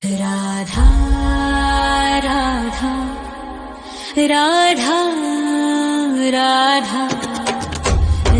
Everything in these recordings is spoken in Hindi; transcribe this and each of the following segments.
राधा राधा राधा राधा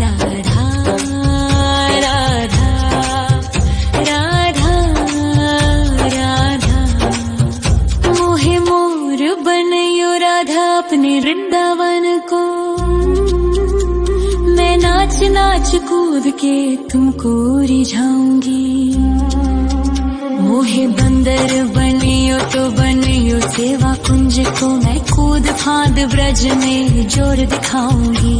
राधा राधा राधा राधा मोहे मोर बनयो राधा अपने वृंदावन को। मैं नाच नाच कूद के तुमको रिझाऊंगी। मोहे बंदर बनियो तो बनियो सेवा कुंज को। मैं कूद फांद ब्रज में जोर दिखाऊंगी।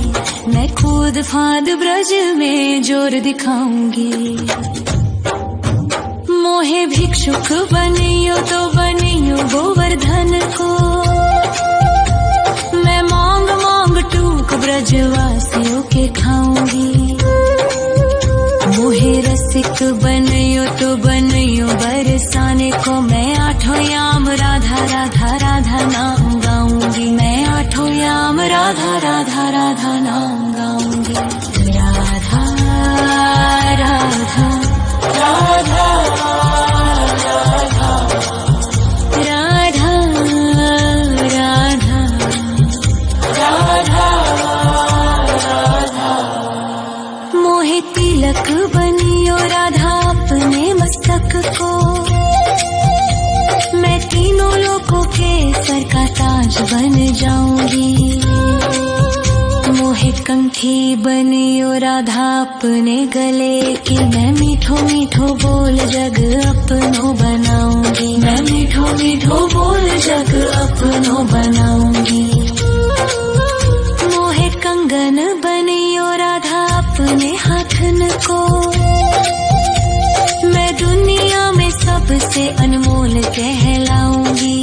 मैं कूद फांद ब्रज में जोर दिखाऊंगी। मोहे भिक्षुक बनियो तो बनियो गोवर्धन को। मैं मांग मांग टूक ब्रजवासियों के खाऊंगी। मोहे रसिक बनियो तो बनियो बरसाने को। मैं आठों याम राधा राधा राधा नाम गाऊंगी। मैं आठों याम राधा राधा राधा नाम गाऊंगी। राधा राधा राधा राधा राधा राधा राधा। मोहे तिलक बनियो राधा अपने मस्तक को। मैं तीनों लोगों के सर का ताज बन जाऊंगी। मोहे कंठी बनियो राधा अपने गले की। मैं मीठो मीठो बोल जग अपनो बनाऊंगी। मैं मीठो मीठो बोल जग अपनो बनाऊंगी। मोहे कंगन बनियो राधा अपने हाथन को। मैं दुनिया में सबसे अनमोल कहलाऊंगी।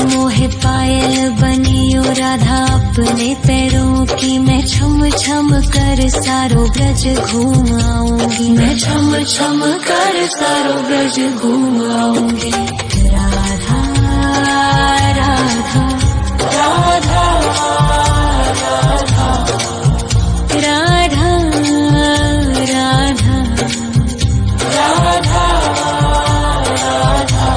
मोहे पायल बनियो राधा अपने पैरों की। मैं छम छम कर सारो ब्रज घूम आऊंगी। मैं छम छम कर सारो ब्रज घूम आऊंगी। राधा राधा राधा राधा राधा राधा राधा।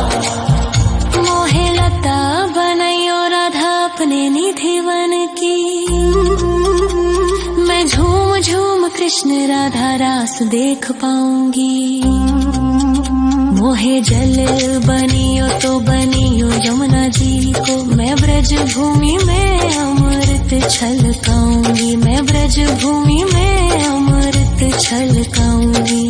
मोहे लता बनयो राधा अपने निधि वन की। मैं झूम झूम कृष्ण राधा रास देख पाऊंगी। मोहे जल बनियो तो बनियो यमुना जी को। मैं ब्रज भूमि में अमृत छलकाऊंगी। मैं ब्रज भूमि में अमृत छलकाऊंगी।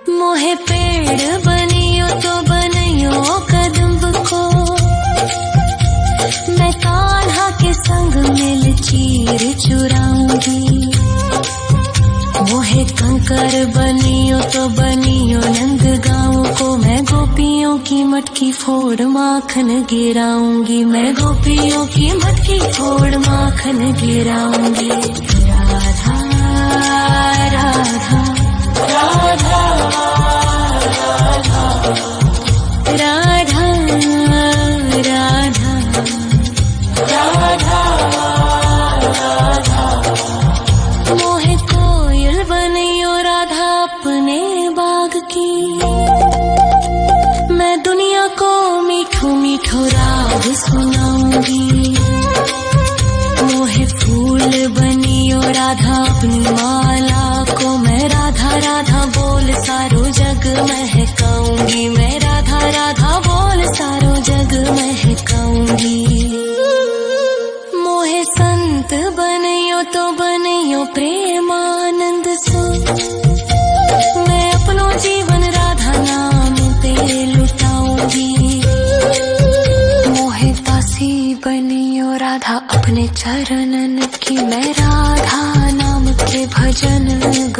मोहे पेड़ बनियो तो बनियो कदम्ब को। मैं कान्हा के संग मिल चीर चुराऊंगी। मोहे कंकर बनियो तो बनियो नंद गाँव को। मैं गोपियों की मटकी फोड़ माखन गिराऊंगी। मैं गोपियों की मटकी फोड़ माखन गिराऊंगी। राधा राधा राधा राधा राधा राधा राधा। मोहे कोयल बनियो राधा अपने बाग की। मैं दुनिया को मीठो मीठो राग सुनाऊंगी। मोहे फूल बनियो राधा अपनी माला को। मैं राधा राधा बोल सारो जग महकाऊंगी। मैं राधा राधा बोल सारो जग महकाऊंगी। मोहे संत बनियो तो बनियो प्रेमानंद सो। मैं अपनो जीवन राधा नाम पे लुटाऊंगी। मोहे दासी बनियो राधा अपने चरणन की। मैं राधा नाम के भजन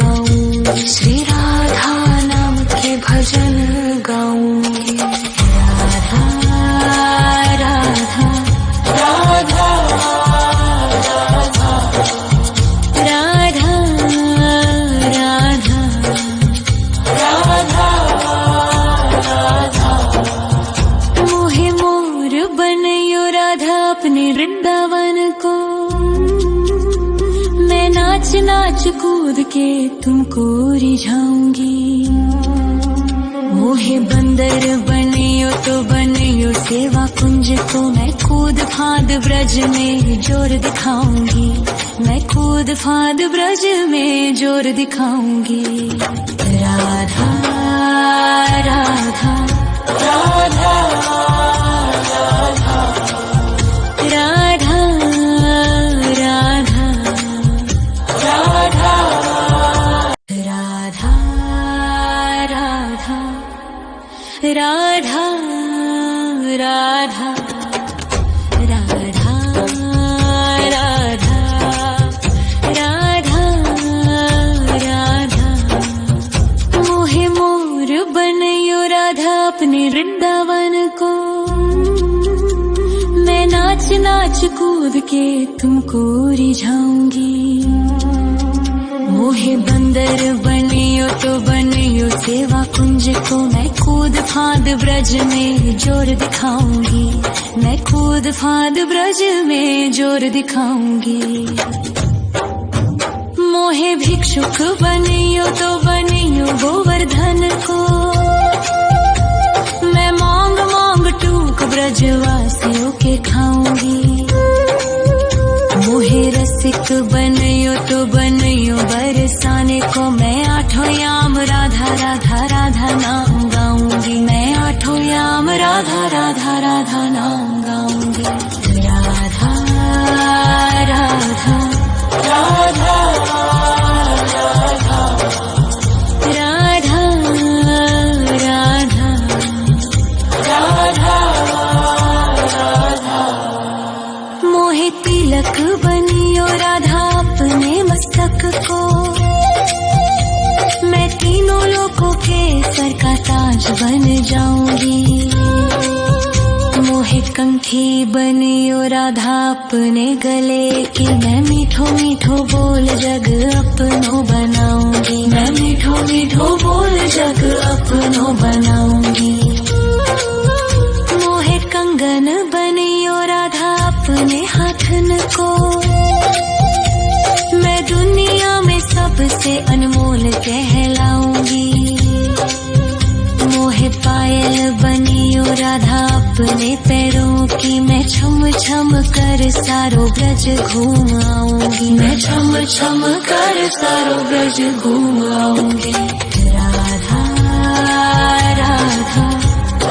गाऊंगी। श्री राधा नाम के भजन गाऊंगी। राधा राधा राधा राधा राधा राधा राधा। मोहे मोर बनयो राधा अपने वृंदावन को। मैं नाच नाच कूद के तुमको रिझाऊंगी। मोहे बंदर बनियो तो बनियो सेवा कुंज को मैं कूद फाद ब्रज में जोर दिखाऊंगी, मैं कूद फाद ब्रज में जोर दिखाऊंगी। राधा राधा राधा राधा राधा राधा राधा राधा राधा राधा राधा राधा राधा मोहे मोर बनयो राधा अपने वृंदावन को, मैं नाच नाच कूद के तुमको रिझाऊंगी। मोहे बंदर बनियो तो बनियो सेवा कुंज को मैं कूद फाद ब्रज में जोर दिखाऊंगी, मैं कूद फाद ब्रज में जोर दिखाऊंगी। मोहे भिक्षुक बनियो तो बनियो गोवर्धन को, मैं मांग मांग टूक ब्रजवासियों के खाऊंगी। मोहे रसिक बनियो तो बनियो बरसाने को, मैं आठों याम राधा राधा राधा नाम गाऊंगी, मैं आठों याम राधा राधा राधा नाम गाऊंगी। राधा राधा राधा राधा राधा राधा मोहे तिलक बनियो राधा अपने मस्तक को, मैं तीनों लोगों के सर का ताज बन जाऊंगी। मोहे कंठी बनियो राधा अपने गले की, मैं मीठो मीठो बोल जग अपनो बनाऊंगी, मैं मीठो मीठो बोल जग अपनो बनाऊंगी। मोहे कंगन बनियो राधा अपने हाथन को, मैं दुनिया में सबसे अनमोल कहलाऊंगी। मोहे पायल बनियो राधा अपने पैरों की, मैं छम छम कर सारो ब्रज घूम आऊंगी, मैं छम छम कर सारो ब्रज घूम आऊंगी। राधा राधा राधा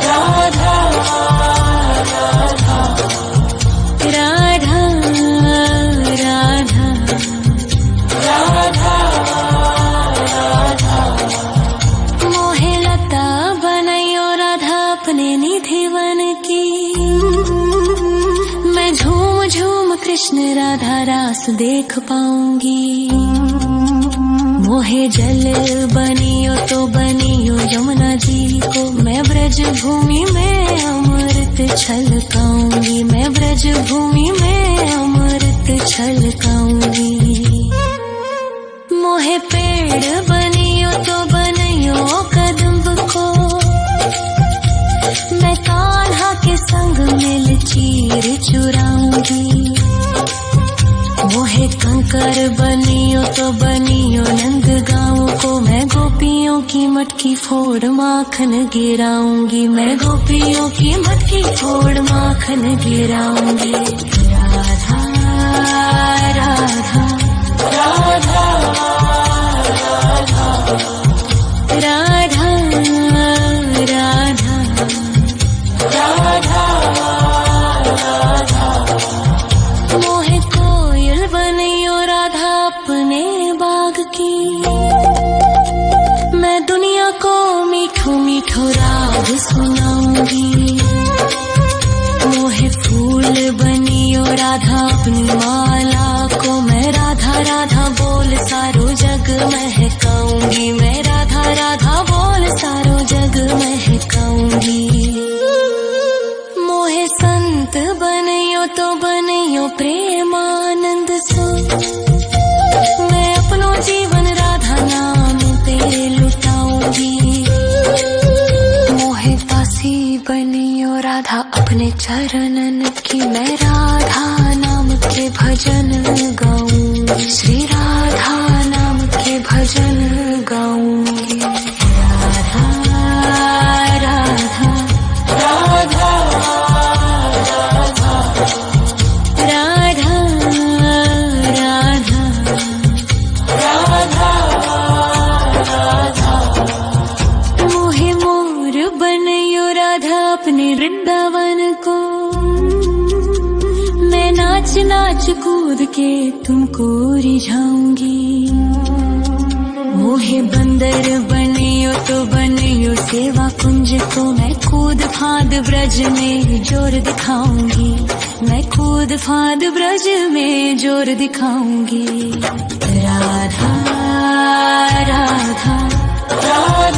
राधा राधा राधा राधा मोहे लता बनयो राधा अपने निधिवन की, मैं झूम झूम कृष्ण राधा रास देख पाऊंगी। मोहे जल बनियो तो बनियो यमुना जी को, मैं ब्रज भूमि में अमृत छलकाऊंगी, मैं ब्रज भूमि में अमृत छलकाऊंगी। मोहे पेड़ बनियो तो बनियो कदम्ब को, मैं कान्हा के संग मिल चीर चुराऊंगी। मोहे कंकर बनियो तो बनियो नंद गाँव को, मैं गोपियों की मटकी फोड़ माखन गिराऊंगी, मैं गोपियों की मटकी फोड़ माखन गिराऊंगी। राधा राधा राधा राधा राधा राधा राधा मोहे कोयल बनियो राधा अपने बाग की, मैं दुनिया को मीठो मीठो राग सुनाऊंगी। मोहे फूल बनियो राधा अपनी माला को, मैं राधा राधा बोल सारो जग महकाऊंगी, मैं राधा राधा बोल सारो जग महकाऊंगी। मोहे संत बनियो तो बनियो प्रेमानंद सो, मैं अपनो जीवन राधा नाम पे लुटाऊंगी। मोहे दासी बनियो राधा अपने चरणन की, मैं राधा नाम के भजन गाऊंगी, श्री राधा नाम के भजन गाऊंगी। राधा नाच कूद के तुमको रिझाऊंगी। मोहे बंदर बनियो तो बनियो सेवा कुंज को मैं कूद फाद ब्रज में जोर दिखाऊंगी। मैं कूद फाद ब्रज में जोर दिखाऊंगी। राधा राधा राधा